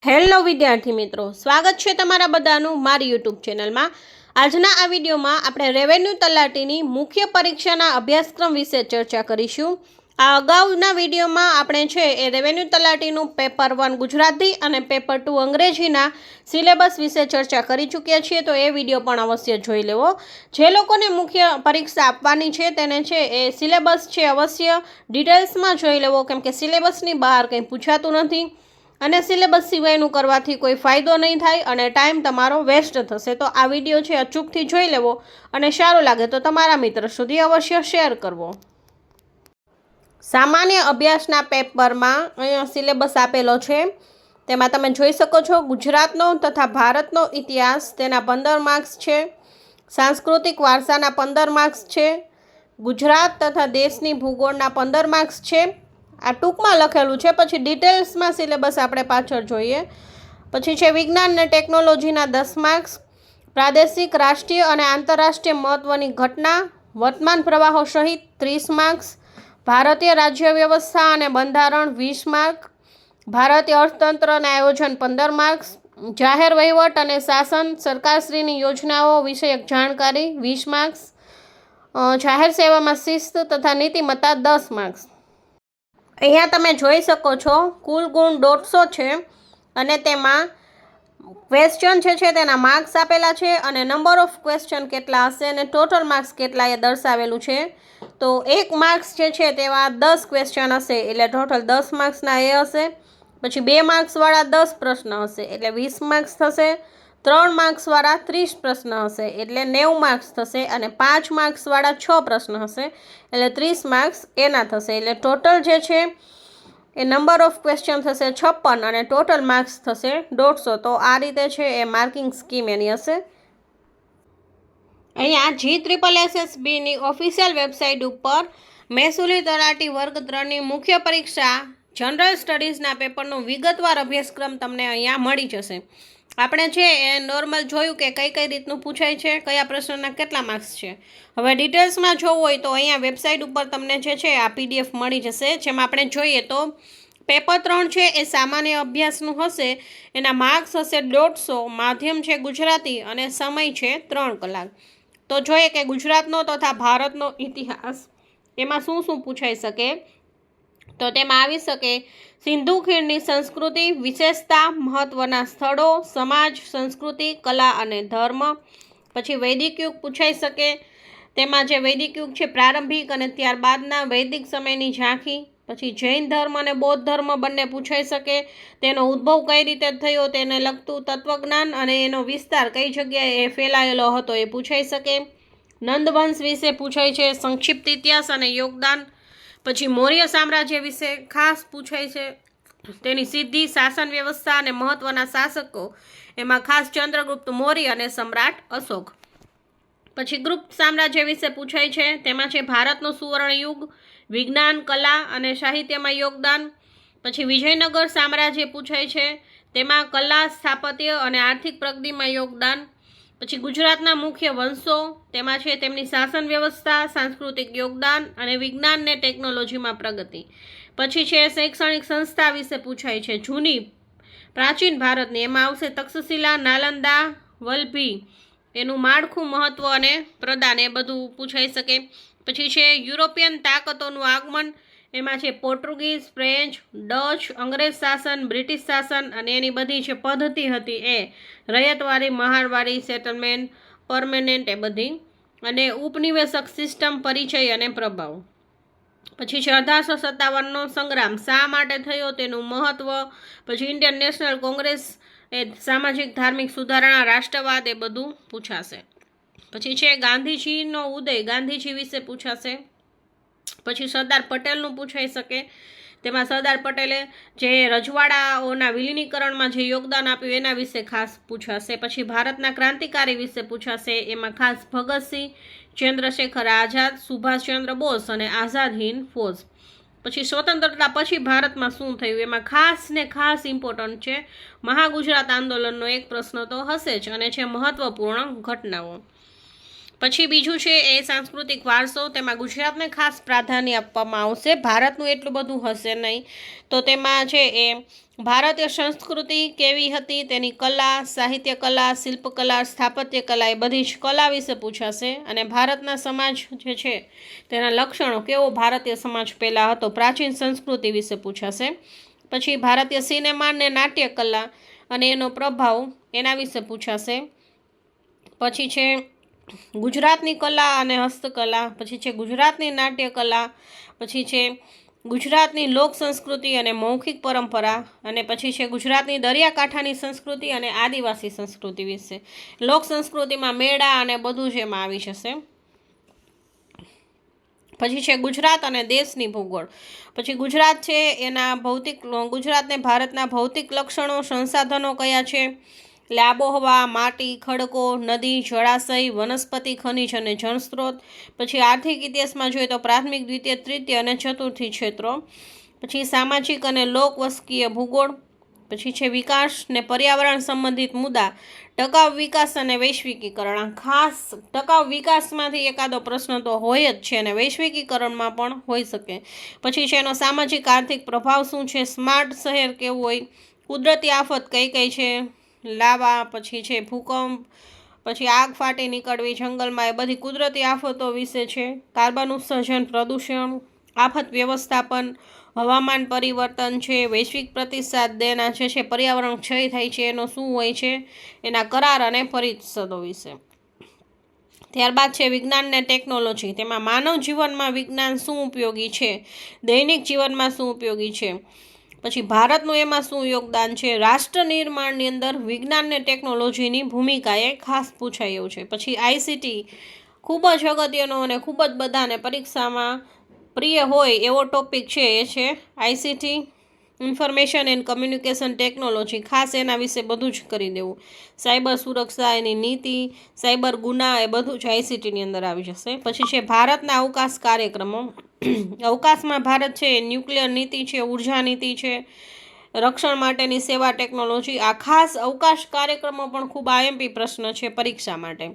Hello વિદ્યાર્થી મિત્રો, સ્વાગત છે તમારા બધાનું મારી યુટ્યુબ ચેનલમાં। આજના આ વિડીયોમાં આપણે રેવન્યુ તલાટીની મુખ્ય પરીક્ષાના અભ્યાસક્રમ વિશે ચર્ચા કરીશું। આ અગાઉના વિડીયોમાં આપણે છે એ રેવન્યુ તલાટીનું પેપર 1 ગુજરાતી અને પેપર 2 અંગ્રેજીના સિલેબસ વિશે ચર્ચા કરી ચૂક્યા છીએ, તો એ વિડીયો પણ અવશ્ય જોઈ લેવો। જે લોકોને મુખ્ય પરીક્ષા આપવાની છે તેને છે એ સિલેબસ છે અવશ્ય ડિટેલ્સમાં જોઈ લેવો, કેમ કે સિલેબસની બહાર કંઈ પૂછાતું નથી અને સિલેબસ સિવાયનું કરવાથી કોઈ ફાયદો નહીં થાય અને ટાઈમ તમારો વેસ્ટ થશે। તો આ વિડીયો છે અચૂકથી જોઈ લેવો અને સારું લાગે તો તમારા મિત્ર સુધી અવશ્ય શેર કરવો। સામાન્ય અભ્યાસના પેપરમાં અહીંયા સિલેબસ આપેલો છે, તેમાં તમે જોઈ શકો છો ગુજરાતનો તથા ભારતનો ઇતિહાસ તેના 15 માર્ક્સ છે, સાંસ્કૃતિક વારસાના 15 માર્ક્સ છે, ગુજરાત તથા દેશની ભૂગોળના 15 માર્ક્સ છે। આ ટૂંકમાં લખેલું છે, પછી ડિટેલ્સમાં સિલેબસ આપણે પાછળ જોઈએ। પછી છે વિજ્ઞાન અને ટેકનોલોજીના 10 માર્ક્સ, પ્રાદેશિક રાષ્ટ્રીય અને આંતરરાષ્ટ્રીય મહત્ત્વની ઘટના વર્તમાન પ્રવાહો સહિત 30 માર્ક્સ, ભારતીય રાજ્ય વ્યવસ્થા અને બંધારણ 20 માર્ક, ભારતીય અર્થતંત્ર અને આયોજન 15 માર્ક્સ, જાહેર વહીવટ અને શાસન સરકારશ્રીની યોજનાઓ વિષયક જાણકારી 20 માર્ક્સ, જાહેર સેવામાં શિસ્ત તથા નીતિમત્તા 10 માર્ક્સ। અહીંયા તમે જોઈ શકો છો કુલ ગુણ 150 છે અને તેમાં ક્વેશ્ચન છે તેના માર્ક્સ આપેલા છે અને નંબર ઓફ ક્વેશ્ચન કેટલા હશે અને ટોટલ માર્ક્સ કેટલા એ દર્શાવેલું છે। તો 1 માર્ક્સ જે છે તેવા 10 ક્વેશ્ચન હશે એટલે ટોટલ 10 માર્ક્સના એ હશે। પછી 2 માર્ક્સવાળા 10 પ્રશ્ન હશે એટલે 20 માર્ક્સ થશે, 3 માર્ક્સવાળા 30 પ્રશ્ન હશે એટલે 90 માર્ક્સ થશે અને 5 માર્ક્સવાળા 6 પ્રશ્ન હશે એટલે 30 માર્ક્સ એના થશે। એટલે ટોટલ જે છે એ નંબર ઓફ ક્વેશ્ચન થશે 56 અને ટોટલ માર્ક્સ થશે 150। તો આ રીતે છે એ માર્કિંગ સ્કીમ એની હશે। અહીંયા GSSSBની ઓફિશિયલ વેબસાઇટ ઉપર મહેસૂલી તલાટી વર્ગ 3ની મુખ્ય પરીક્ષા જનરલ સ્ટડીઝના પેપરનો વિગતવાર અભ્યાસક્રમ તમને અહીંયા મળી જશે। આપણે છે એ નોર્મલ જોયું કે કઈ રીતનું પૂછાય છે, કયા પ્રશ્નના કેટલા માર્ક્સ છે। હવે ડિટેલ્સમાં જોવું હોય તો અહીંયા વેબસાઇટ ઉપર તમને જે છે આ PDF મળી જશે। જેમાં આપણે જોઈએ તો પેપર 3 છે એ સામાન્ય અભ્યાસનું હશે, એના માર્ક્સ હશે 150, માધ્યમ છે ગુજરાતી અને સમય છે 3 કલાક। તો જોઈએ કે ગુજરાતનો તથા ભારતનો ઇતિહાસ એમાં શું પૂછાઈ શકે, તો તેમાં આવી શકે સિંધુ ખીણની સંસ્કૃતિ, વિશેષતા, મહત્ત્વના સ્થળો, સમાજ, સંસ્કૃતિ, કલા અને ધર્મ। પછી વૈદિક યુગ પૂછાઈ શકે, તેમાં જે વૈદિક યુગ છે પ્રારંભિક અને ત્યારબાદના વૈદિક સમયની ઝાંખી। પછી જૈન ધર્મ અને બૌદ્ધ ધર્મ બંને પૂછાઈ શકે, તેનો ઉદ્ભવ કઈ રીતે થયો તેને લગતું તત્વજ્ઞાન અને એનો વિસ્તાર કઈ જગ્યાએ ફેલાયેલો હતો એ પૂછાઈ શકે। નંદવંશ વિશે પૂછાય છે, સંક્ષિપ્ત ઇતિહાસ અને યોગદાન। પછી મૌર્ય સામ્રાજ્ય વિશે ખાસ પૂછાય છે, તેની સિદ્ધિ, શાસન વ્યવસ્થા અને મહત્ત્વના શાસકો, એમાં ખાસ ચંદ્રગુપ્ત મૌર્ય અને સમ્રાટ અશોક। પછી ગુપ્ત સામ્રાજ્ય વિશે પૂછાય છે, તેમાં છે ભારતનો સુવર્ણ યુગ, વિજ્ઞાન, કલા અને સાહિત્યમાં યોગદાન। પછી વિજયનગર સામ્રાજ્ય પૂછાય છે, તેમાં કલા, સ્થાપત્ય અને આર્થિક પ્રગતિમાં યોગદાન। પછી ગુજરાતના મુખ્ય વંશો, તેમાં છે તેમની શાસન વ્યવસ્થા, સાંસ્કૃતિક યોગદાન અને વિજ્ઞાન ને ટેકનોલોજીમાં પ્રગતિ। પછી છે શૈક્ષણિક સંસ્થા વિશે પૂછાય છે, જૂની પ્રાચીન ભારતની, એમાં આવશે તક્ષશિલા, નાલંદા, વલ્લભી, એનું માળખું, મહત્ત્વ અને પ્રદાન એ બધું પૂછાઈ શકે। પછી છે યુરોપિયન તાકાતોનું આગમન, એમાં છે પોર્ટુગીઝ, ફ્રેન્ચ, ડચ, અંગ્રેજ શાસન, બ્રિટિશ શાસન અને એની બધી જે પદ્ધતિ હતી એ રયતવાળી, મહારવાળી, સેટલમેન્ટ, પરમેનન્ટ એ બધી, અને ઉપનિવેશક સિસ્ટમ, પરિચય અને પ્રભાવ। પછી છે 1857નો સંગ્રામ શા માટે થયો તેનું મહત્ત્વ। પછી ઇન્ડિયન નેશનલ કોંગ્રેસ એ સામાજિક ધાર્મિક સુધારણા, રાષ્ટ્રવાદ એ બધું પૂછાશે। પછી છે ગાંધીજીનો ઉદય, ગાંધીજી વિશે પૂછાશે। પછી સરદાર પટેલનું પૂછાઈ શકે, તેમાં સરદાર પટેલે જે રજવાડાઓના વિલીનીકરણમાં જે યોગદાન આપ્યું એના વિશે ખાસ પૂછાશે। પછી ભારતના ક્રાંતિકારી વિશે પૂછાશે, એમાં ખાસ ભગતસિંહ, ચંદ્રશેખર આઝાદ, સુભાષચંદ્ર બોઝ અને આઝાદ હિન્દ ફૌજ। પછી સ્વતંત્રતા પછી ભારતમાં શું થયું એમાં ખાસ ને ખાસ ઇમ્પોર્ટન્ટ છે મહાગુજરાત આંદોલનનો એક પ્રશ્ન તો હશે જ અને છે મહત્વપૂર્ણ ઘટનાઓ। પછી બીજું છે એ સાંસ્કૃતિક વારસો, તેમાં ગુજરાતને ખાસ પ્રાધાન્ય આપવામાં આવશે, ભારતનું એટલું બધું હશે નહીં। તો તેમાં છે એ ભારતીય સંસ્કૃતિ કેવી હતી, તેની કલા, સાહિત્ય કલા, શિલ્પકલા, સ્થાપત્ય કલા એ બધી જ કલા વિશે પૂછાશે. અને ભારતના સમાજ જે છે તેના લક્ષણો, કેવો ભારતીય સમાજ પહેલાં હતો, પ્રાચીન સંસ્કૃતિ વિશે પૂછાશે. પછી ભારતીય સિનેમા અને નાટ્ય કલા અને એનો પ્રભાવ એના વિશે પૂછાશે. પછી છે ગુજરાતની કલા અને હસ્તકલા, પછી છે ગુજરાતની નાટ્ય કલા, પછી છે ગુજરાતની લોક સંસ્કૃતિ અને મૌખિક પરંપરા, અને પછી છે ગુજરાતની દરિયાકાંઠાની સંસ્કૃતિ અને આદિવાસી સંસ્કૃતિ વિશે. લોક સંસ્કૃતિમાં મેળા અને બધું જ એમાં આવી જશે. પછી છે ગુજરાત અને દેશની ભૂગોળ. પછી ગુજરાત છે એના ગુજરાતને ભારતના ભૌતિક લક્ષણો, સંસાધનો કયા છે, એટલે આબોહવા, માટી, ખડકો, નદી, જળાશય, વનસ્પતિ, ખનિજ અને જળસ્ત્રોત. પછી આર્થિક ઇતિહાસમાં જોઈએ તો પ્રાથમિક, દ્વિતીય, તૃતીય અને ચતુર્થી ક્ષેત્રો. પછી સામાજિક અને લોકવસ્કીય ભૂગોળ. પછી છે વિકાસ ને પર્યાવરણ સંબંધિત મુદ્દા, ટકાઉ વિકાસ અને વૈશ્વિકીકરણ. ખાસ ટકાઉ વિકાસમાંથી એકાદો પ્રશ્ન તો હોય જ છે, અને વૈશ્વિકીકરણમાં પણ હોઈ શકે. પછી છે એનો સામાજિક આર્થિક પ્રભાવ શું છે, સ્માર્ટ શહેર કેવું હોય, કુદરતી આફત કઈ કઈ છે, લાવા, પછી છે ભૂકંપ, પછી આગ ફાટી નીકળવી જંગલમાં, એ બધી કુદરતી આફતો વિશે છે. કાર્બન ઉત્સર્જન, પ્રદૂષણ, આફત વ્યવસ્થાપન, હવામાન પરિવર્તન છે, વૈશ્વિક પ્રતિસાદ દેના છે પર્યાવરણ ક્ષય થાય છે એનો શું હોય છે, એના કરાર અને પરિષદો વિશે. ત્યારબાદ છે વિજ્ઞાન ને ટેકનોલોજી. તેમાં માનવ જીવનમાં વિજ્ઞાન શું ઉપયોગી છે, દૈનિક જીવનમાં શું ઉપયોગી છે. પછી ભારતનું એમાં શું યોગદાન છે, રાષ્ટ્ર નિર્માણની અંદર વિજ્ઞાન ને ટેકનોલોજીની ભૂમિકા એ ખાસ પૂછાય એવું છે. પછી આઈસીટી ખૂબ જ અગત્યનો અને ખૂબ જ બધાને પરીક્ષામાં પ્રિય હોય એવો ટોપિક છે, એ છે ICT, information and communication technology. ખાસ એના વિશે બધું જ કરી દેવું. સાયબર સુરક્ષા, એની નીતિ, સાયબર ગુના, એ બધું જ આઈસીટીની અંદર આવી જશે. પછી છે ભારતના અવકાશ કાર્યક્રમો. અવકાશમાં ભારત છે ન્યુક્લિયર નીતિ છે, ઉર્જા નીતિ છે, રક્ષણ માટેની સેવા ટેકનોલોજી. આ ખાસ અવકાશ કાર્યક્રમો પણ ખૂબ આઈએમપી પ્રશ્ન છે પરીક્ષા માટે.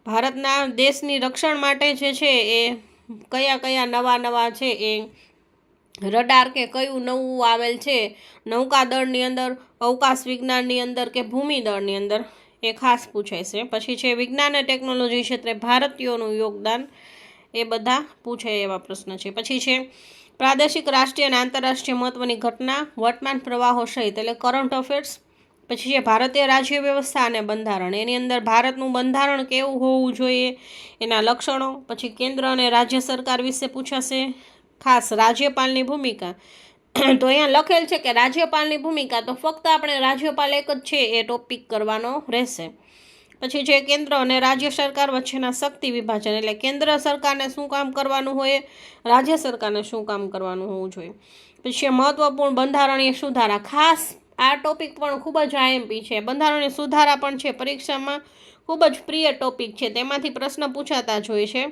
ભારતના દેશની રક્ષણ માટે જે છે એ કયા કયા નવા છે એ રડાર કે કયું નવું આવેલ છે નૌકાદળની અંદર, અવકાશ વિજ્ઞાનની અંદર કે ભૂમિ દળની અંદર, એ ખાસ પૂછાય છે. પછી છે વિજ્ઞાન અને ટેકનોલોજી ક્ષેત્રે ભારતીયોનું યોગદાન, એ બધા પૂછાય એવા પ્રશ્ન છે. પછી છે પ્રાદેશિક, રાષ્ટ્રીય અને આંતરરાષ્ટ્રીય મહત્ત્વની ઘટના, વર્તમાન પ્રવાહો સહિત, એટલે કરંટ અફેર્સ. પછી છે ભારતીય રાજ્ય વ્યવસ્થા અને બંધારણ. એની અંદર ભારતનું બંધારણ કેવું હોવું જોઈએ, એના લક્ષણો. પછી કેન્દ્ર અને રાજ્ય સરકાર વિશે પૂછાશે. ખાસ રાજ્યપાલની ભૂમિકા. તો અહીંયા લખેલ છે કે રાજ્યપાલની ભૂમિકા, તો ફક્ત આપણે રાજ્યપાલ એક જ છે એ ટોપિક કરવાનો રહેશે. પછી છે કેન્દ્ર અને રાજ્ય સરકાર વચ્ચેના શક્તિ વિભાજન, એટલે કેન્દ્ર સરકારને શું કામ કરવાનું હોય, રાજ્ય સરકારને શું કામ કરવાનું હોવું જોઈએ. પછી મહત્વપૂર્ણ બંધારણીય સુધારા. ખાસ આ ટોપિક પણ ખૂબ જ આઈએમપી છે. બંધારણીય સુધારા પણ છે પરીક્ષામાં ખૂબ જ પ્રિય ટોપિક છે, તેમાંથી પ્રશ્ન પૂછાતા જ હોય છે.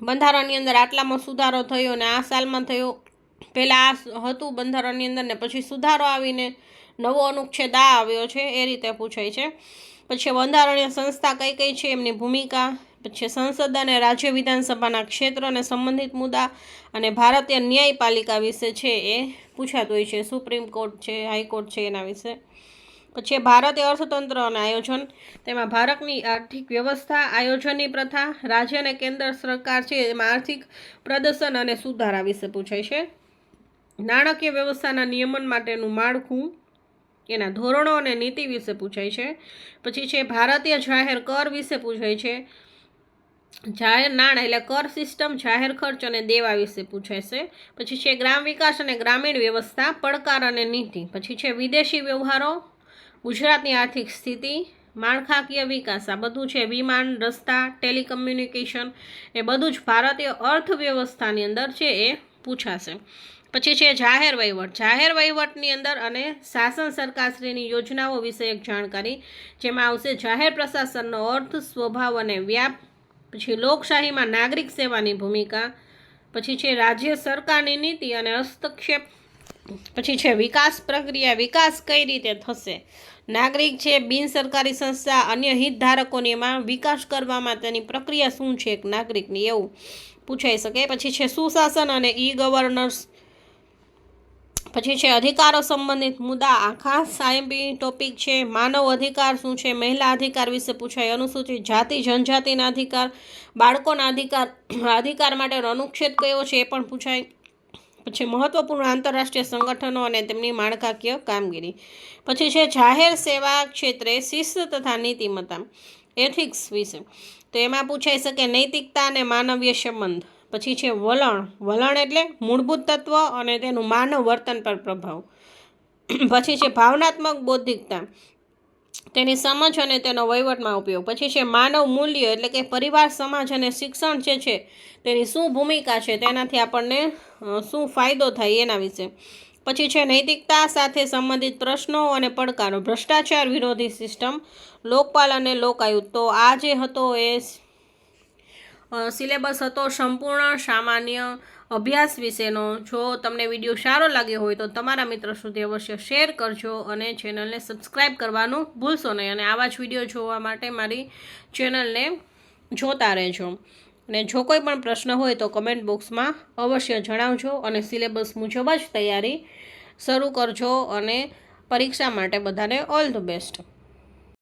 બંધારણની અંદર આટલામાં સુધારો થયો ને આ સાલમાં થયો, પહેલાં આ હતું બંધારણની અંદર ને પછી સુધારો આવીને નવો અનુચ્છેદ આ આવ્યો છે, એ રીતે પૂછાય છે. પછી બંધારણીય સંસ્થા કઈ કઈ છે, એમની ભૂમિકા. પછી સંસદ અને રાજ્ય વિધાનસભાના ક્ષેત્ર અને સંબંધિત મુદ્દા, અને ભારતીય ન્યાયપાલિકા વિશે છે એ પૂછાતું હોય છે. સુપ્રીમ કોર્ટ છે, હાઈકોર્ટ છે, એના વિશે. પછી ભારતીય અર્થતંત્ર અને આયોજન. તેમાં ભારતની આર્થિક વ્યવસ્થા, આયોજનની પ્રથા, રાજ્ય અને કેન્દ્ર સરકાર છે એમાં આર્થિક પ્રદર્શન અને સુધારા વિશે પૂછાય છે. નાણાકીય વ્યવસ્થાના નિયમન માટેનું માળખું, એના ધોરણો અને નીતિ વિશે પૂછાય છે. પછી છે ભારતીય જાહેર કર વિશે પૂછાય છે. જાહેર નાણાં એટલે કર સિસ્ટમ, જાહેર ખર્ચ અને દેવા વિશે પૂછાય છે. પછી છે ગ્રામ વિકાસ અને ગ્રામીણ વ્યવસ્થા, પડકાર અને નીતિ. પછી છે વિદેશી વ્યવહારો, ગુજરાતની આર્થિક સ્થિતિ, માળખાકીય વિકાસ. આ બધું છે વિમાન, રસ્તા, ટેલિકમ્યુનિકેશન, એ બધું જ ભારતીય અર્થવ્યવસ્થાની અંદર છે એ પૂછાશે. પછી છે જાહેર વહીવટ. જાહેર વહીવટની અંદર અને શાસન સરકારશ્રીની યોજનાઓ વિશે એક જાણકારી, જેમાં આવશે જાહેર પ્રશાસનનો અર્થ, સ્વભાવ અને વ્યાપ. પછી લોકશાહીમાં નાગરિક સેવાની ભૂમિકા. પછી છે રાજ્ય સરકારની નીતિ અને હસ્તક્ષેપ. પછી છે વિકાસ પ્રક્રિયા, વિકાસ કઈ રીતે થશે, નાગરિક છે, બિન સરકારી સંસ્થા, અન્ય હિતધારકોની એમાં વિકાસ કરવામાં તેની પ્રક્રિયા શું છે એક નાગરિકની, એવું પૂછાઈ શકે. પછી છે સુશાસન અને ઈ ગવર્નન્સ, પછી છે અધિકારો સંબંધિત મુદ્દા, આ ખાસ આઈએમપી ટોપિક છે. માનવ અધિકાર શું છે, મહિલા અધિકાર વિશે પૂછાય. અનુસૂચિત જાતિ જનજાતિના અધિકાર, બાળકોના અધિકાર માટેનો અનુચ્છેદ કયો છે એ પણ પૂછાય. પછી મહત્વપૂર્ણ આંતરરાષ્ટ્રીય સંગઠનો અને તેમની માળખાકીય કામગીરી. પછી છે જાહેર સેવા ક્ષેત્રે શિસ્ત તથા નીતિમત્તા, એથિક્સ વિશે. તો એમાં પૂછાઈ શકે નૈતિકતા અને માનવીય સંબંધ. પછી છે વલણ એટલે મૂળભૂત તત્વ અને તેનું માનવ વર્તન પર પ્રભાવ. પછી છે ભાવનાત્મક બૌદ્ધિકતા, તેની સમજ અને તેનો વહીવટમાં ઉપયોગ. પછી છે માનવ મૂલ્ય એટલે કે પરિવાર, સમાજ અને શિક્ષણ જે છે તેની શું ભૂમિકા છે, તેનાથી આપણને શું ફાયદો થાય એના વિશે. પછી છે નૈતિકતા સાથે સંબંધિત પ્રશ્નો અને પડકારો, ભ્રષ્ટાચાર વિરોધી સિસ્ટમ, લોકપાલ અને લોકાયુક્ત. તો આ જે હતો એ સિલેબસ હતો સંપૂર્ણ સામાન્ય અભ્યાસ વિશેનો. જો તમને વિડીયો સારો લાગ્યો હોય તો તમારા મિત્રો સુધી અવશ્ય શેર કરજો અને ચેનલને સબસ્ક્રાઈબ કરવાનું ભૂલશો નહીં. અને આવા જ વિડીયો જોવા માટે મારી ચેનલને જોતા રહેજો. અને જો કોઈ પણ પ્રશ્ન હોય તો કમેન્ટ બોક્સમાં અવશ્ય જણાવજો અને સિલેબસ મુજબ જ તૈયારી શરૂ કરજો. અને પરીક્ષા માટે બધાને ઓલ ધ બેસ્ટ.